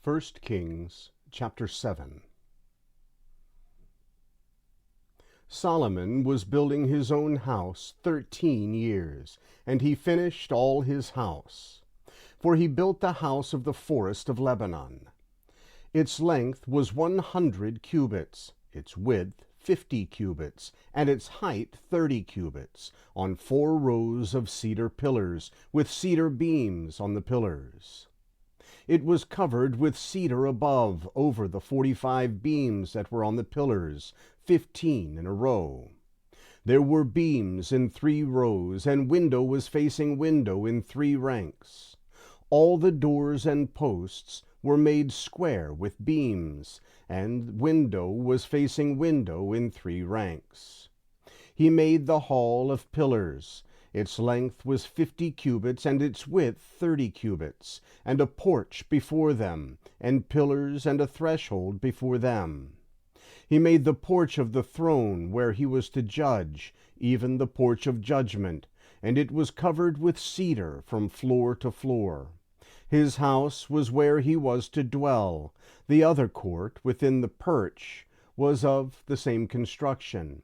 1 Kings chapter 7. Solomon was building his own house 13 years, and he finished all his house. For he built the house of the forest of Lebanon. Its length was 100 cubits, its width 50 cubits, and its height 30 cubits, on 4 rows of cedar pillars, with cedar beams on the pillars. It was covered with cedar above, over the 45 beams that were on the pillars, 15 in a row. There were beams in 3 rows, and window was facing window in 3 ranks. All the doors and posts were made square with beams, and window was facing window in 3 ranks. He made the hall of pillars. Its length was 50 cubits, and its width 30 cubits, and a porch before them, and pillars and a threshold before them. He made the porch of the throne where he was to judge, even the porch of judgment, and it was covered with cedar from floor to floor. His house was where he was to dwell. The other court within the porch was of the same construction.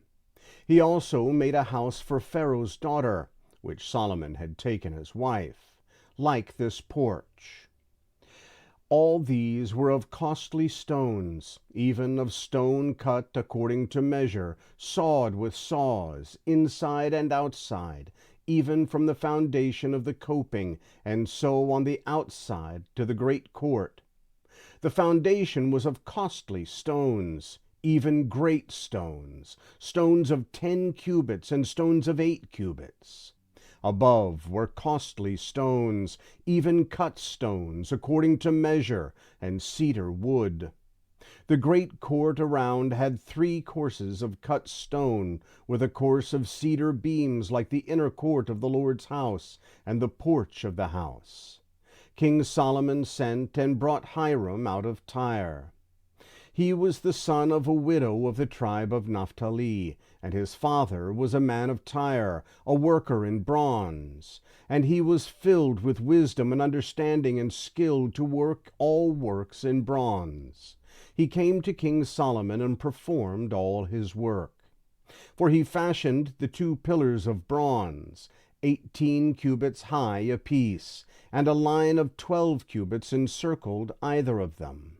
He also made a house for Pharaoh's daughter, which Solomon had taken as wife, like this porch. All these were of costly stones, even of stone cut according to measure, sawed with saws, inside and outside, even from the foundation of the coping, and so on the outside to the great court. The foundation was of costly stones, even great stones, stones of 10 cubits and stones of 8 cubits. Above were costly stones, even cut stones, according to measure, and cedar wood. The great court around had 3 courses of cut stone, with a course of cedar beams like the inner court of the Lord's house, and the porch of the house. King Solomon sent and brought Hiram out of Tyre. He was the son of a widow of the tribe of Naphtali, and his father was a man of Tyre, a worker in bronze. And he was filled with wisdom and understanding and skilled to work all works in bronze. He came to King Solomon and performed all his work. For he fashioned the 2 pillars of bronze, 18 cubits high apiece, and a line of 12 cubits encircled either of them.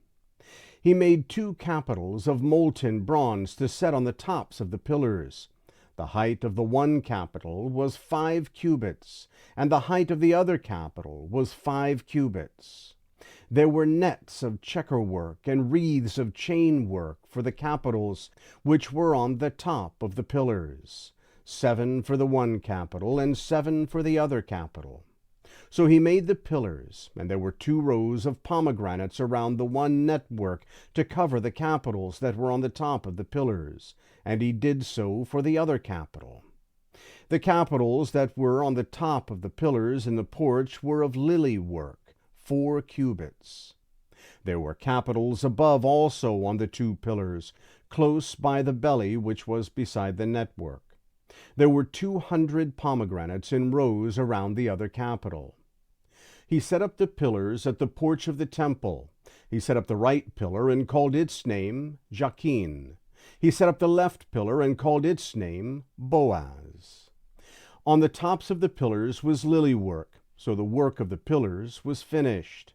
He made 2 capitals of molten bronze to set on the tops of the pillars. The height of the one capital was 5 cubits, and the height of the other capital was 5 cubits. There were nets of checker work and wreaths of chain work for the capitals which were on the top of the pillars, 7 for the one capital and 7 for the other capital. So he made the pillars, and there were 2 rows of pomegranates around the one network to cover the capitals that were on the top of the pillars, and he did so for the other capital. The capitals that were on the top of the pillars in the porch were of lily work, 4 cubits. There were capitals above also on the 2 pillars, close by the belly which was beside the network. There were 200 pomegranates in rows around the other capital. He set up the pillars at the porch of the temple. He set up the right pillar and called its name Jachin. He set up the left pillar and called its name Boaz. On the tops of the pillars was lily work, so the work of the pillars was finished.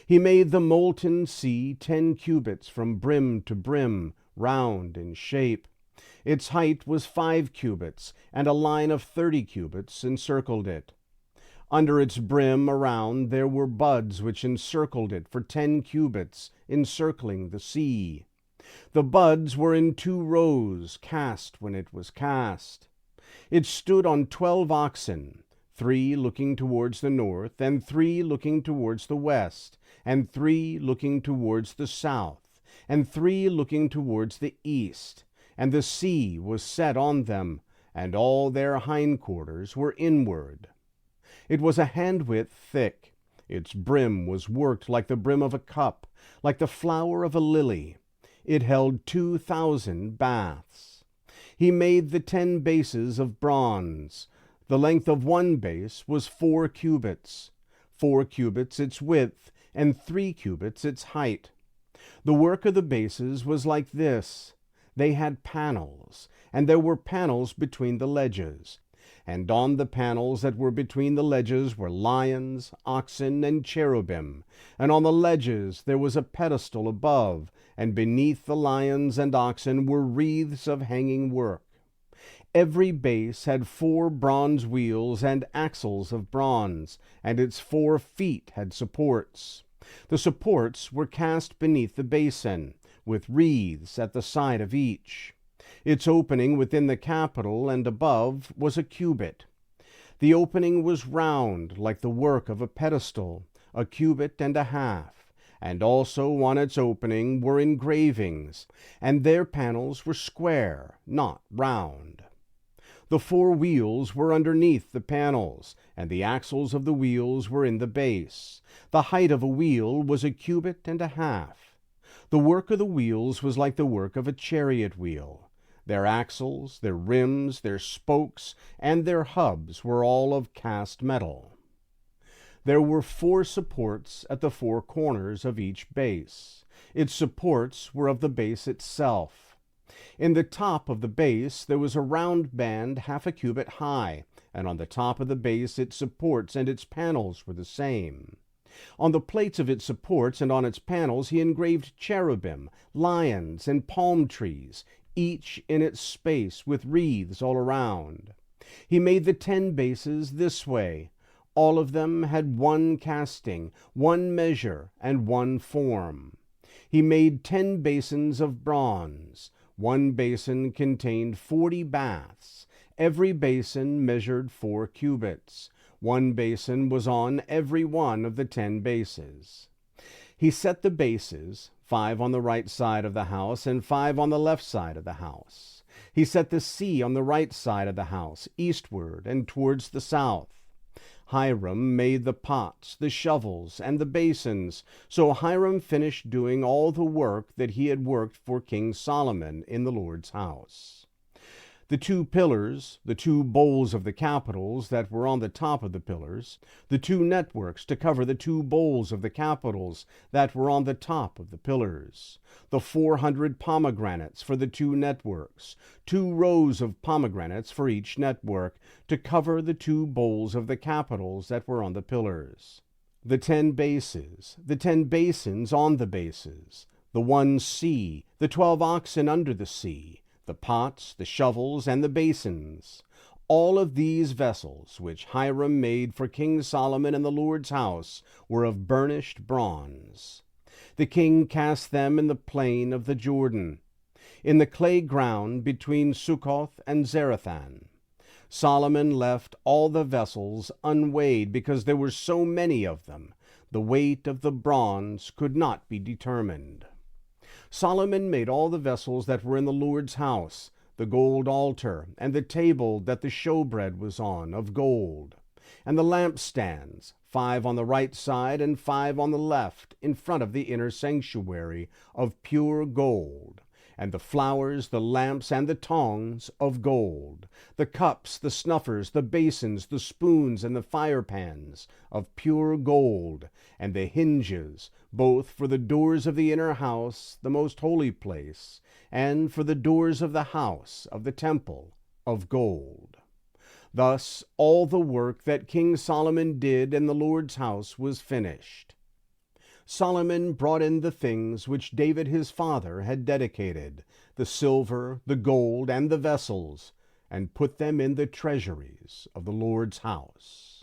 He made the molten sea 10 cubits from brim to brim, round in shape. Its height was 5 cubits, and a line of 30 cubits encircled it. Under its brim around there were buds which encircled it for 10 cubits, encircling the sea. The buds were in 2 rows, cast when it was cast. It stood on 12 oxen, 3 looking towards the north, and 3 looking towards the west, and 3 looking towards the south, and 3 looking towards the east. And the sea was set on them, and all their hindquarters were inward. It was a handwidth thick. Its brim was worked like the brim of a cup, like the flower of a lily. It held 2,000 baths. He made the 10 bases of bronze. The length of one base was 4 cubits. 4 cubits its width, and 3 cubits its height. The work of the bases was like this. They had panels, and there were panels between the ledges. And on the panels that were between the ledges were lions, oxen, and cherubim. And on the ledges there was a pedestal above, and beneath the lions and oxen were wreaths of hanging work. Every base had 4 bronze wheels and axles of bronze, and its 4 feet had supports. The supports were cast beneath the basin, with wreaths at the side of each. Its opening within the capital and above was a cubit. The opening was round, like the work of a pedestal, a cubit and a half, and also on its opening were engravings, and their panels were square, not round. The 4 wheels were underneath the panels, and the axles of the wheels were in the base. The height of a wheel was a cubit and a half. The work of the wheels was like the work of a chariot wheel. Their axles, their rims, their spokes, and their hubs were all of cast metal. There were 4 supports at the 4 corners of each base. Its supports were of the base itself. In the top of the base there was a round band half a cubit high, and on the top of the base its supports and its panels were the same. On the plates of its supports and on its panels he engraved cherubim, lions, and palm trees, each in its space, with wreaths all around. He made the 10 bases this way. All of them had 1 casting, 1 measure, and 1 form. He made 10 basins of bronze. 1 basin contained 40 baths. Every basin measured 4 cubits. 1 basin was on every one of the 10 bases. He set the bases, 5 on the right side of the house and 5 on the left side of the house. He set the sea on the right side of the house, eastward and towards the south. Hiram made the pots, the shovels, and the basins. So Hiram finished doing all the work that he had worked for King Solomon in the Lord's house. The 2 pillars, the 2 bowls of the capitals that were on the top of the pillars, the 2 networks to cover the 2 bowls of the capitals that were on the top of the pillars, the 400 pomegranates for the 2 networks, 2 rows of pomegranates for each network to cover the 2 bowls of the capitals that were on the pillars, the 10 bases, the 10 basins on the bases, the 1 sea, the 12 oxen under the sea, the pots, the shovels, and the basins. All of these vessels, which Hiram made for King Solomon in the Lord's house, were of burnished bronze. The king cast them in the plain of the Jordan, in the clay ground between Succoth and Zarethan. Solomon left all the vessels unweighed because there were so many of them. The weight of the bronze could not be determined. Solomon made all the vessels that were in the Lord's house, the gold altar, and the table that the showbread was on, of gold, and the lampstands, 5 on the right side and 5 on the left, in front of the inner sanctuary, of pure gold, and the flowers, the lamps, and the tongs, of gold, the cups, the snuffers, the basins, the spoons, and the firepans, of pure gold, and the hinges, both for the doors of the inner house, the most holy place, and for the doors of the house of the temple, of gold. Thus all the work that King Solomon did in the Lord's house was finished. Solomon brought in the things which David his father had dedicated, the silver, the gold, and the vessels, and put them in the treasuries of the Lord's house.